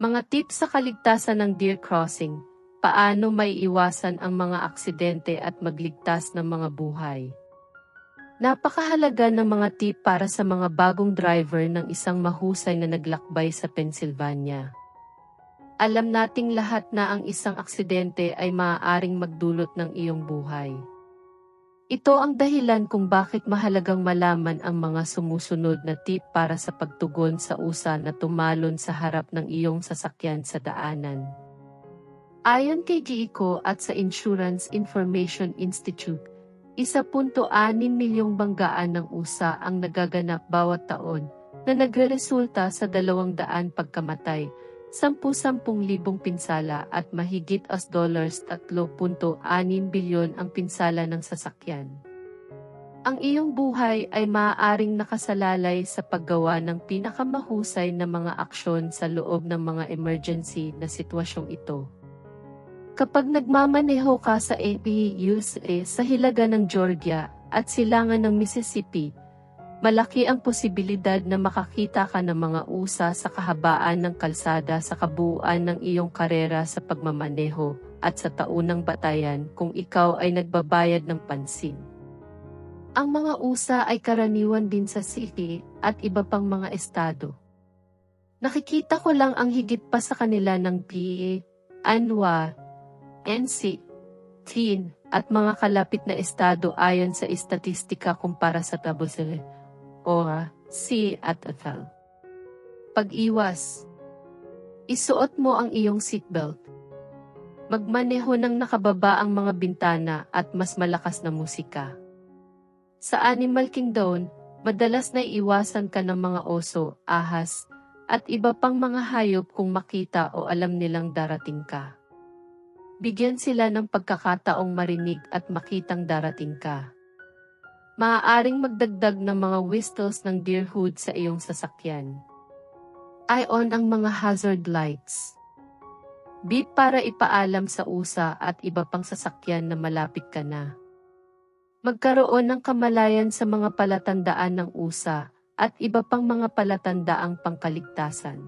Mga tips sa kaligtasan ng deer crossing. Paano maiiwasan ang mga aksidente at magligtas ng mga buhay? Napakahalaga ng mga tip para sa mga bagong driver ng isang mahusay na naglakbay sa Pennsylvania. Alam nating lahat na ang isang aksidente ay maaaring magdulot ng iyong buhay. Ito ang dahilan kung bakit mahalagang malaman ang mga sumusunod na tip para sa pagtugon sa usa na tumalon sa harap ng iyong sasakyan sa daanan. Ayon kay GEICO at sa Insurance Information Institute, 1.6 milyong banggaan ng usa ang nagaganap bawat taon na nagreresulta sa 200 pagkamatay, 10,000 pinsala at mahigit $3.6 bilyon ang pinsala ng sasakyan. Ang iyong buhay ay maaaring nakasalalay sa paggawa ng pinakamahusay na mga aksyon sa loob ng mga emergency na sitwasyong ito. Kapag nagmamaneho ka sa USA sa hilaga ng Georgia at silangan ng Mississippi, malaki ang posibilidad na makakita ka ng mga usa sa kahabaan ng kalsada sa kabuuan ng iyong karera sa pagmamaneho at sa taunang batayan kung ikaw ay nagbabayad ng pansin. Ang mga usa ay karaniwan din sa city at iba pang mga estado. Nakikita ko lang ang higit pa sa kanila ng PA, ANWA, NC, TIN, at mga kalapit na estado ayon sa istatistika kumpara sa Tabusele, ORA, C at ATHAL. Pag-iwas. Isuot mo ang iyong seatbelt. Magmaneho ng nakababa ang mga bintana at mas malakas na musika. Sa Animal Kingdom, madalas na iwasan ka ng mga oso, ahas, at iba pang mga hayop kung makita o alam nilang darating ka. Bigyan sila ng pagkakataong marinig at makitang darating ka. Maaaring magdagdag ng mga whistles ng deer hood sa iyong sasakyan. I-on ang mga hazard lights. Beep para ipaalam sa usa at iba pang sasakyan na malapit ka na. Magkaroon ng kamalayan sa mga palatandaan ng usa at iba pang mga palatandaang pangkaligtasan.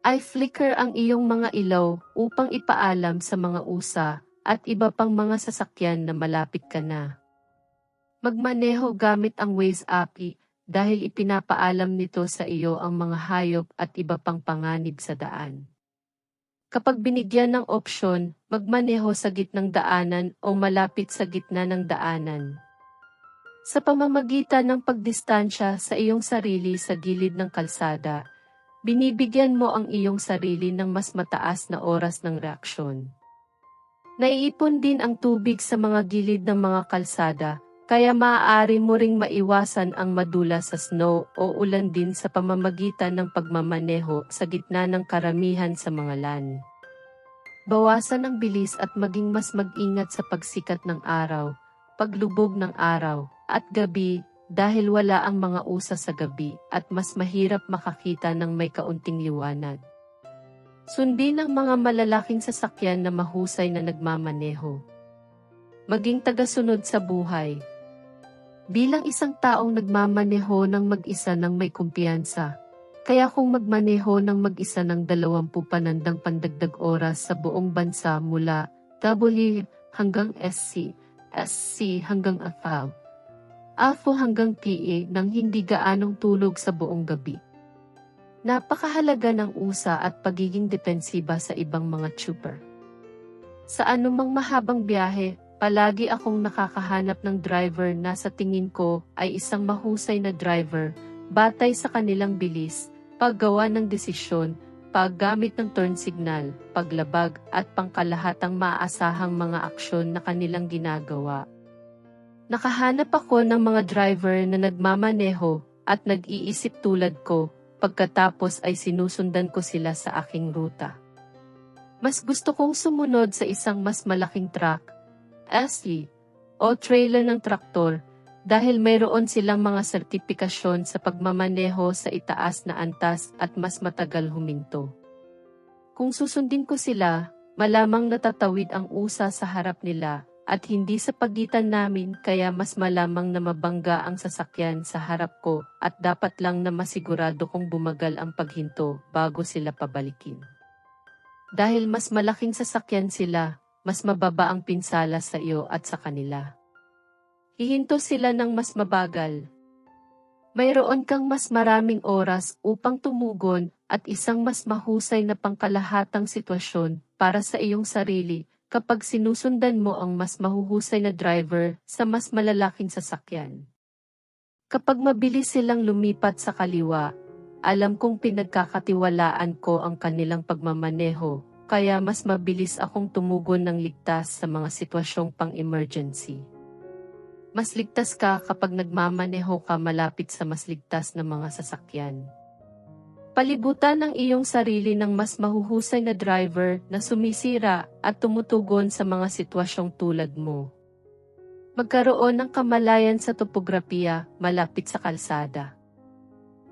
I-flicker ang iyong mga ilaw upang ipaalam sa mga usa at iba pang mga sasakyan na malapit ka na. Magmaneho gamit ang Waze API dahil ipinapaalam nito sa iyo ang mga hayop at iba pang panganib sa daan. Kapag binigyan ng opsyon, magmaneho sa gitnang daanan o malapit sa gitna ng daanan. Sa pamamagitan ng pagdistansya sa iyong sarili sa gilid ng kalsada, binibigyan mo ang iyong sarili ng mas mataas na oras ng reaksyon. Naiipon din ang tubig sa mga gilid ng mga kalsada, kaya maaari mo ring maiwasan ang madulas sa snow o ulan din sa pamamagitan ng pagmamaneho sa gitna ng karamihan sa mga lan. Bawasan ang bilis at maging mas mag-ingat sa pagsikat ng araw, paglubog ng araw, at gabi, dahil wala ang mga usa sa gabi at mas mahirap makakita ng may kaunting liwanag. Sundin ang mga malalaking sasakyan na mahusay na nagmamaneho. Maging tagasunod sa buhay. Bilang isang taong nagmamaneho ng mag-isa ng may kumpiyansa, kaya kung magmaneho ng mag-isa ng 20 panandang pandagdag oras sa buong bansa mula W hanggang SC, SC hanggang AFAW, AFO hanggang PA nang hindi gaanong tulog sa buong gabi. Napakahalaga ng usa at pagiging depensiba sa ibang mga trooper. Sa anumang mahabang biyahe, palagi akong nakakahanap ng driver na sa tingin ko ay isang mahusay na driver, batay sa kanilang bilis, paggawa ng desisyon, paggamit ng turn signal, paglabag at pangkalahatang maaasahang mga aksyon na kanilang ginagawa. Nakahanap ako ng mga driver na nagmamaneho at nag-iisip tulad ko, pagkatapos ay sinusundan ko sila sa aking ruta. Mas gusto kong sumunod sa isang mas malaking truck, SUV, o trailer ng traktor, dahil mayroon silang mga sertipikasyon sa pagmamaneho sa itaas na antas at mas matagal huminto. Kung susundin ko sila, malamang natatawid ang usa sa harap nila, at hindi sa pagitan namin, kaya mas malamang na mabangga ang sasakyan sa harap ko at dapat lang na masigurado kong bumagal ang paghinto bago sila pabalikin. Dahil mas malaking sasakyan sila, mas mababa ang pinsala sa iyo at sa kanila. Hihinto sila ng mas mabagal. Mayroon kang mas maraming oras upang tumugon at isang mas mahusay na pangkalahatang sitwasyon para sa iyong sarili kapag sinusundan mo ang mas mahuhusay na driver sa mas malalaking sasakyan. Kapag mabilis silang lumipat sa kaliwa, alam kong pinagkakatiwalaan ko ang kanilang pagmamaneho, kaya mas mabilis akong tumugon ng ligtas sa mga sitwasyong pang-emergency. Mas ligtas ka kapag nagmamaneho ka malapit sa mas ligtas na mga sasakyan. Palibutan ang iyong sarili ng mas mahuhusay na driver na sumisira at tumutugon sa mga sitwasyong tulad mo. Magkaroon ng kamalayan sa topografiya malapit sa kalsada.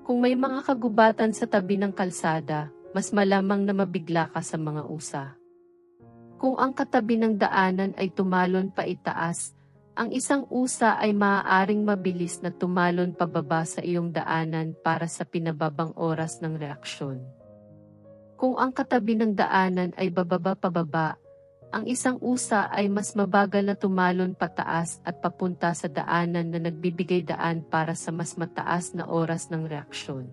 Kung may mga kagubatan sa tabi ng kalsada, mas malamang na mabigla ka sa mga usa. Kung ang katabi ng daanan ay tumalon pa itaas, ang isang usa ay maaaring mabilis na tumalon pababa sa iyong daanan para sa pinababang oras ng reaksyon. Kung ang katabi ng daanan ay bababa pababa, ang isang usa ay mas mabagal na tumalon pataas at papunta sa daanan na nagbibigay daan para sa mas mataas na oras ng reaksyon.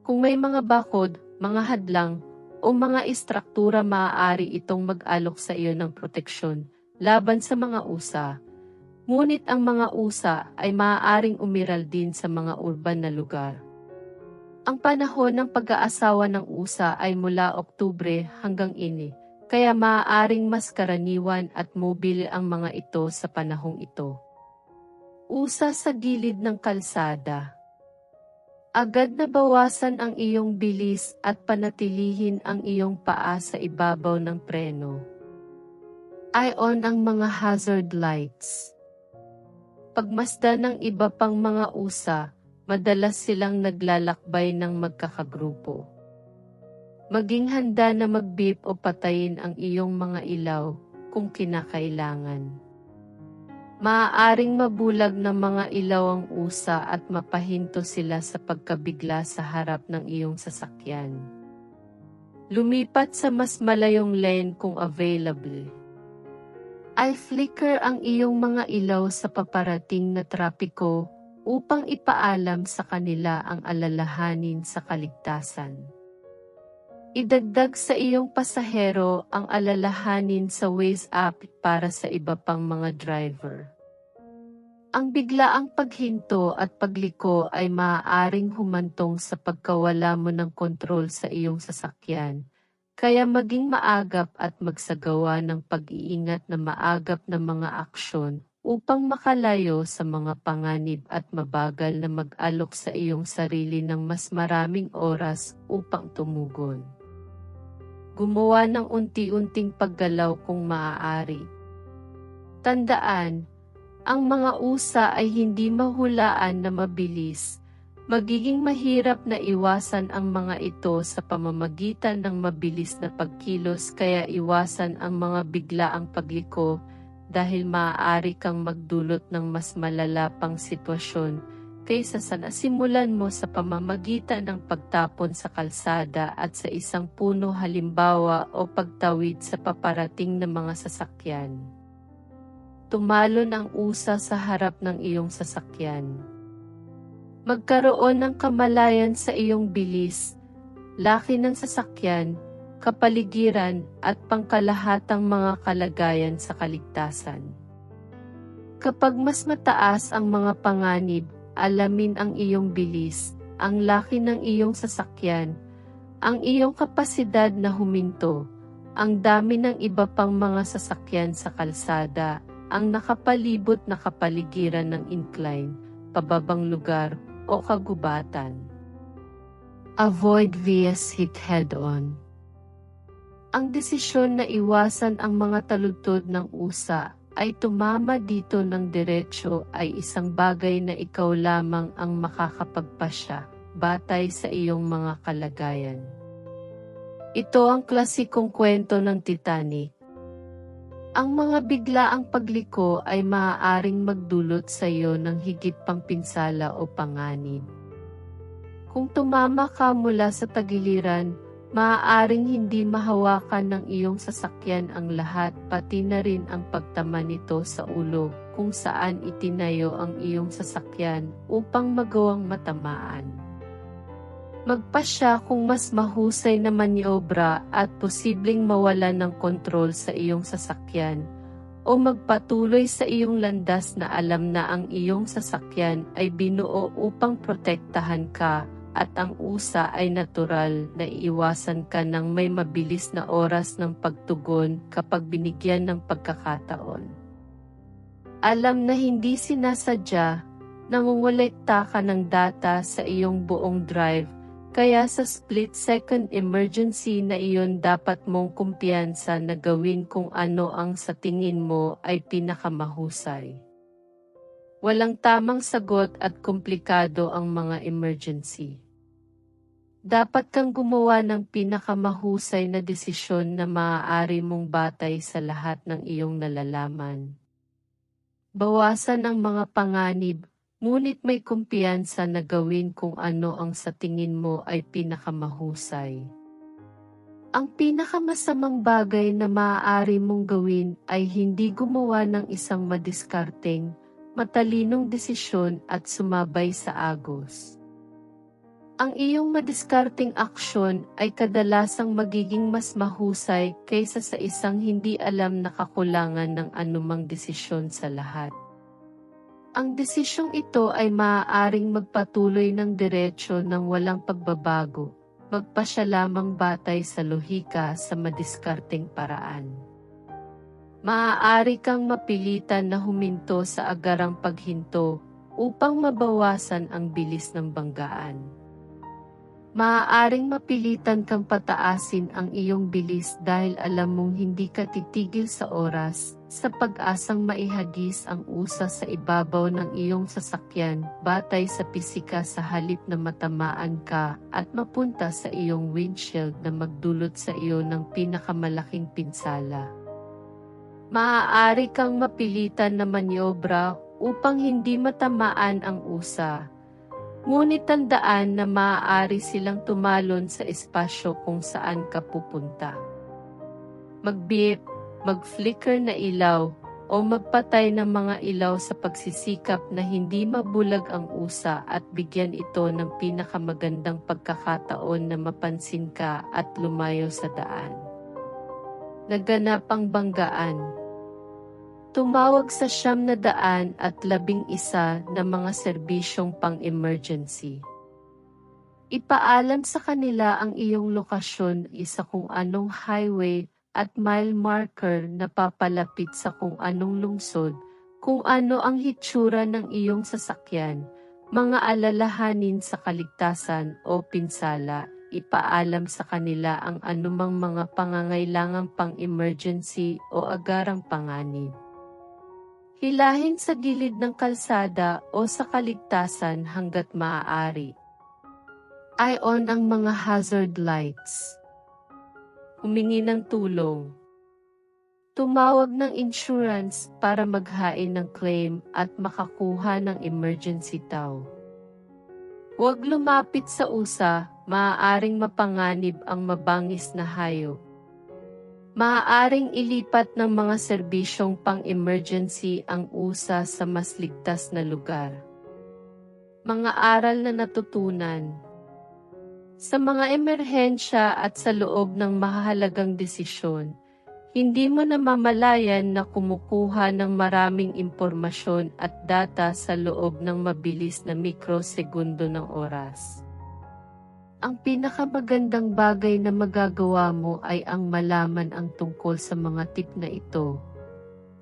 Kung may mga bakod, mga hadlang, o mga istruktura, maaari itong mag-alok sa iyo ng proteksyon laban sa mga usa. Ngunit ang mga usa ay maaaring umiral din sa mga urban na lugar. Ang panahon ng pag-aasawa ng usa ay mula Oktubre hanggang Ini, kaya maaaring mas karaniwan at mobile ang mga ito sa panahong ito. Usa sa gilid ng kalsada. Agad na bawasan ang iyong bilis at panatilihin ang iyong paa sa ibabaw ng preno. I-on ang mga hazard lights. Pagmasdan ng iba pang mga usa, madalas silang naglalakbay ng magkakagrupo. Maging handa na mag-beep o patayin ang iyong mga ilaw kung kinakailangan. Maaaring mabulag ng mga ilaw ang usa at mapahinto sila sa pagkabigla sa harap ng iyong sasakyan. Lumipat sa mas malayong lane kung available. I-flicker ang iyong mga ilaw sa paparating na trapiko upang ipaalam sa kanila ang alalahanin sa kaligtasan. Idagdag sa iyong pasahero ang alalahanin sa Waze app para sa iba pang mga driver. Ang biglaang paghinto at pagliko ay maaaring humantong sa pagkawala mo ng kontrol sa iyong sasakyan. Kaya maging maagap at magsagawa ng pag-iingat na maagap na mga aksyon upang makalayo sa mga panganib at mabagal na mag-alok sa iyong sarili ng mas maraming oras upang tumugon. Gumawa ng unti-unting paggalaw kung maaari. Tandaan, ang mga usa ay hindi mahulaan na mabilis. Magiging mahirap na iwasan ang mga ito sa pamamagitan ng mabilis na pagkilos, kaya iwasan ang mga biglaang pagliko dahil maaari kang magdulot ng mas malala pang sitwasyon kaysa sa nasimulan mo sa pamamagitan ng pagtapon sa kalsada at sa isang puno, halimbawa, o pagtawid sa paparating na mga sasakyan. Tumalon ang usa sa harap ng iyong sasakyan. Magkaroon ng kamalayan sa iyong bilis, laki ng sasakyan, kapaligiran, at pangkalahatang mga kalagayan sa kaligtasan. Kapag mas mataas ang mga panganib, alamin ang iyong bilis, ang laki ng iyong sasakyan, ang iyong kapasidad na huminto, ang dami ng iba pang mga sasakyan sa kalsada, ang nakapalibot na kapaligiran ng incline, pababang lugar, o kagubatan. Avoid vs hit head-on. Ang desisyon na iwasan ang mga taludtod ng usa ay tumama dito ng diretsyo ay isang bagay na ikaw lamang ang makakapagpasya, batay sa iyong mga kalagayan. Ito ang klasikong kwento ng Titanic. Ang mga biglaang pagliko ay maaaring magdulot sa iyo ng higit pang pinsala o panganib. Kung tumama ka mula sa tagiliran, maaaring hindi mahawakan ng iyong sasakyan ang lahat pati na rin ang pagtama nito sa ulo kung saan itinayo ang iyong sasakyan upang magawang matamaan. Magpasya kung mas mahusay na manyobra at posibleng mawalan ng kontrol sa iyong sasakyan, o magpatuloy sa iyong landas na alam na ang iyong sasakyan ay binuo upang protektahan ka at ang usa ay natural na iiwasan ka ng may mabilis na oras ng pagtugon kapag binigyan ng pagkakataon. Alam na hindi sinasadya, nangungulekta ka ng data sa iyong buong drive. Kaya sa split-second emergency na iyon dapat mong kumpiyansa na gawin kung ano ang sa tingin mo ay pinakamahusay. Walang tamang sagot at komplikado ang mga emergency. Dapat kang gumawa ng pinakamahusay na desisyon na maaari mong batay sa lahat ng iyong nalalaman. Bawasan ang mga panganib, ngunit may kumpiyansa na gawin kung ano ang sa tingin mo ay pinakamahusay. Ang pinakamasamang bagay na maaari mong gawin ay hindi gumawa ng isang madiskarteng, matalinong desisyon at sumabay sa agos. Ang iyong madiskarteng aksyon ay kadalasang magiging mas mahusay kaysa sa isang hindi alam na kakulangan ng anumang desisyon sa lahat. Ang desisyong ito ay maaaring magpatuloy ng diretsyo ng walang pagbabago, magpasya lamang batay sa lohika sa madiskarteng paraan. Maaari kang mapilitan na huminto sa agarang paghinto upang mabawasan ang bilis ng banggaan. Maaaring mapilitan kang pataasin ang iyong bilis dahil alam mong hindi ka titigil sa oras, sa pag-asang maihagis ang usa sa ibabaw ng iyong sasakyan batay sa pisika sa halip na matamaan ka at mapunta sa iyong windshield na magdulot sa iyo ng pinakamalaking pinsala. Maaari kang mapilitan na manyobra upang hindi matamaan ang usa. Ngunit tandaan na maaari silang tumalon sa espasyo kung saan ka pupunta. Mag-beep, mag-flicker na ilaw, o magpatay ng mga ilaw sa pagsisikap na hindi mabulag ang usa at bigyan ito ng pinakamagandang pagkakataon na mapansin ka at lumayo sa daan. Naganap ang banggaan. Tumawag sa 911 na mga serbisyong pang-emergency. Ipaalam sa kanila ang iyong lokasyon isa kung anong highway at mile marker na papalapit sa kung anong lungsod, kung ano ang hitsura ng iyong sasakyan, mga alalahanin sa kaligtasan o pinsala. Ipaalam sa kanila ang anumang mga pangangailangang pang-emergency o agarang panganib. Hilahin sa gilid ng kalsada o sa kaligtasan hanggat maaari. I-on ang mga hazard lights. Humingi ng tulong. Tumawag ng insurance para maghain ng claim at makakuha ng emergency tow. Huwag lumapit sa usa, maaaring mapanganib ang mabangis na hayop. Maaaring ilipat ng mga serbisyong pang-emergency ang usa sa mas ligtas na lugar. Mga aral na natutunan. Sa mga emerhensya at sa loob ng mahahalagang desisyon, hindi mo namamalayan na kumukuha ng maraming impormasyon at data sa loob ng mabilis na mikrosegundo ng oras. Ang pinakamagandang bagay na magagawa mo ay ang malaman ang tungkol sa mga tip na ito.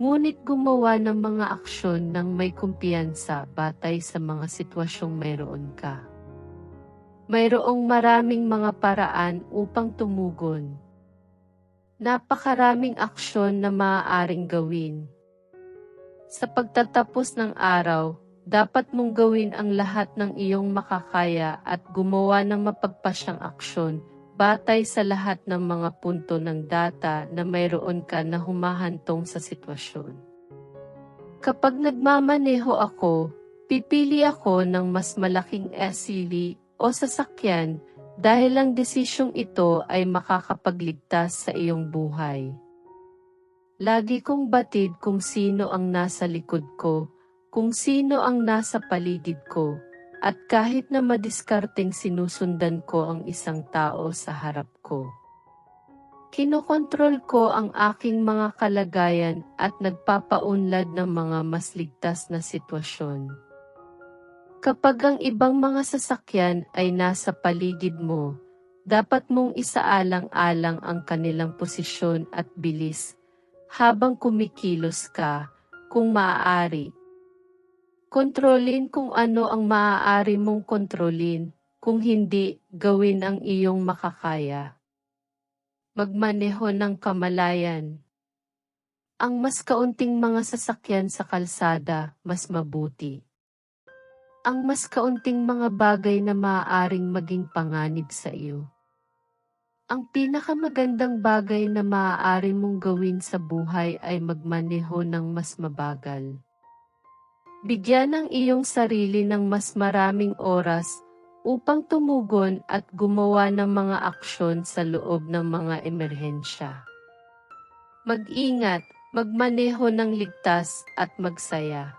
Ngunit gumawa ng mga aksyon ng may kumpiyansa batay sa mga sitwasyong mayroon ka. Mayroong maraming mga paraan upang tumugon. Napakaraming aksyon na maaaring gawin. Sa pagtatapos ng araw, dapat mong gawin ang lahat ng iyong makakaya at gumawa ng mapagpasyang aksyon batay sa lahat ng mga punto ng data na mayroon ka na humahantong sa sitwasyon. Kapag nagmamaneho ako, pipili ako ng mas malaking SUV o sasakyan dahil ang desisyong ito ay makakapagligtas sa iyong buhay. Lagi kong batid kung sino ang nasa likod ko, kung sino ang nasa paligid ko, at kahit na madiskarteng sinusundan ko ang isang tao sa harap ko. Kinokontrol ko ang aking mga kalagayan at nagpapaunlad ng mga mas ligtas na sitwasyon. Kapag ang ibang mga sasakyan ay nasa paligid mo, dapat mong isaalang-alang ang kanilang posisyon at bilis habang kumikilos ka, kung maaari. Kontrolin kung ano ang maaari mong kontrolin, kung hindi, gawin ang iyong makakaya. Magmaneho ng kamalayan. Ang mas kaunting mga sasakyan sa kalsada, mas mabuti. Ang mas kaunting mga bagay na maaaring maging panganib sa iyo. Ang pinakamagandang bagay na maaari mong gawin sa buhay ay magmaneho ng mas mabagal. Bigyan ang iyong sarili ng mas maraming oras upang tumugon at gumawa ng mga aksyon sa loob ng mga emerhensya. Mag-ingat, magmaneho ng ligtas at magsaya.